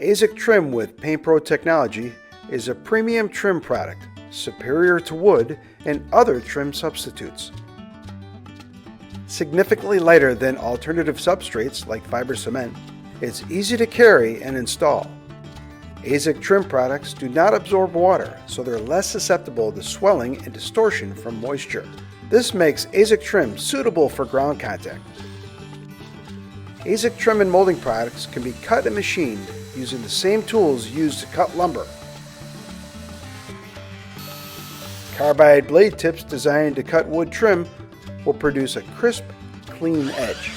AZEK Trim with Paint Pro technology is a premium trim product, superior to wood and other trim substitutes. Significantly lighter than alternative substrates like fiber cement, it's easy to carry and install. AZEK Trim products do not absorb water, so they're less susceptible to swelling and distortion from moisture. This makes AZEK Trim suitable for ground contact. AZEK Trim and molding products can be cut and machined using the same tools used to cut lumber. Carbide blade tips designed to cut wood trim will produce a crisp, clean edge.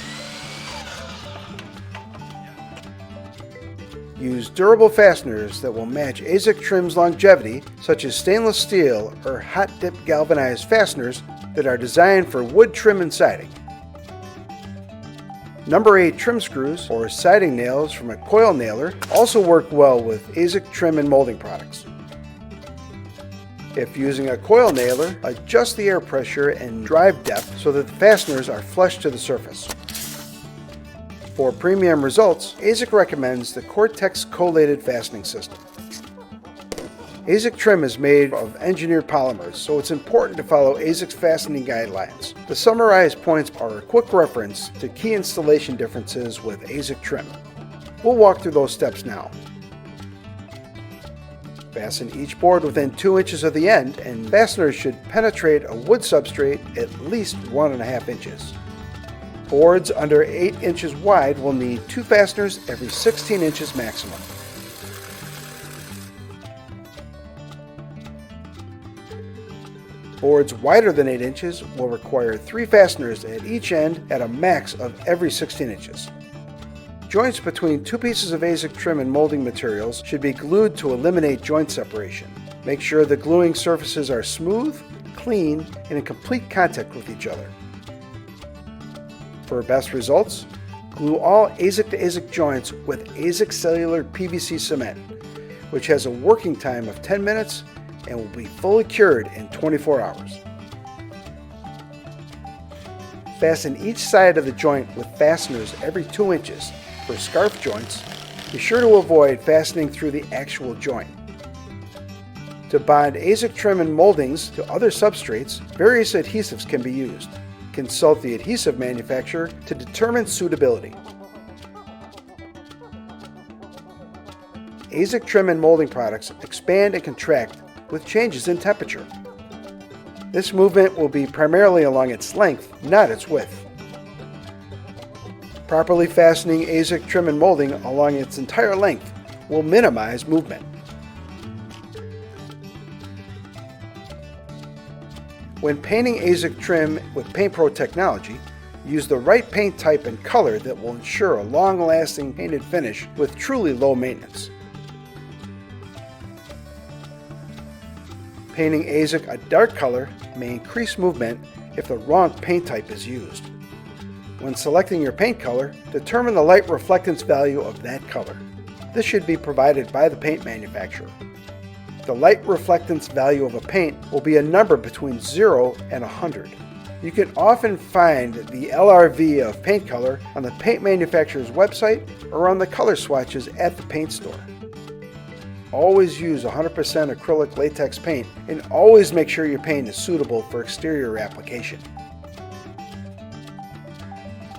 Use durable fasteners that will match AZEK Trim's longevity, such as stainless steel or hot-dip galvanized fasteners that are designed for wood trim and siding. Number 8 trim screws or siding nails from a coil nailer also work well with AZEK Trim and molding products. If using a coil nailer, adjust the air pressure and drive depth so that the fasteners are flush to the surface. For premium results, AZEK recommends the Cortex collated fastening system. AZEK Trim is made of engineered polymers, so it's important to follow AZEK's fastening guidelines. The summarized points are a quick reference to key installation differences with AZEK Trim. We'll walk through those steps now. Fasten each board within 2 inches of the end, and fasteners should penetrate a wood substrate at least 1.5 inches. Boards under 8 inches wide will need 2 fasteners every 16 inches maximum. Boards wider than 8 inches will require 3 fasteners at each end at a max of every 16 inches. Joints between 2 pieces of AZEK Trim and molding materials should be glued to eliminate joint separation. Make sure the gluing surfaces are smooth, clean, and in complete contact with each other. For best results, glue all AZEK to AZEK joints with AZEK cellular PVC cement, which has a working time of 10 minutes and will be fully cured in 24 hours. Fasten each side of the joint with fasteners every 2 inches. For scarf joints, be sure to avoid fastening through the actual joint. To bond AZEK Trim and moldings to other substrates, various adhesives can be used. Consult the adhesive manufacturer to determine suitability. AZEK Trim and molding products expand and contract with changes in temperature. This movement will be primarily along its length, not its width. Properly fastening AZEK Trim and molding along its entire length will minimize movement. When painting AZEK Trim with Paint Pro technology, use the right paint type and color that will ensure a long-lasting painted finish with truly low maintenance. Painting AZEK a dark color may increase movement if the wrong paint type is used. When selecting your paint color, determine the light reflectance value of that color. This should be provided by the paint manufacturer. The light reflectance value of a paint will be a number between 0 and 100. You can often find the LRV of paint color on the paint manufacturer's website or on the color swatches at the paint store. Always use 100% acrylic latex paint, and always make sure your paint is suitable for exterior application.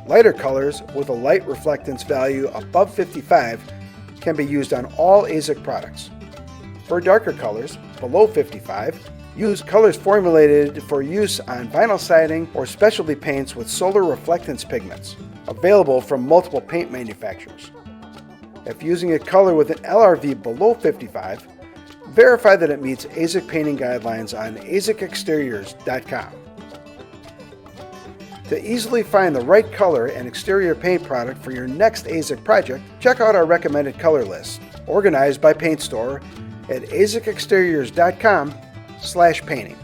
Lighter colors with a light reflectance value above 55 can be used on all AZEK products. For darker colors, below 55, use colors formulated for use on vinyl siding or specialty paints with solar reflectance pigments, available from multiple paint manufacturers. If using a color with an LRV below 55, verify that it meets AZEK painting guidelines on azekexteriors.com. To easily find the right color and exterior paint product for your next AZEK project, check out our recommended color list, organized by paint store at azekexteriors.com/painting.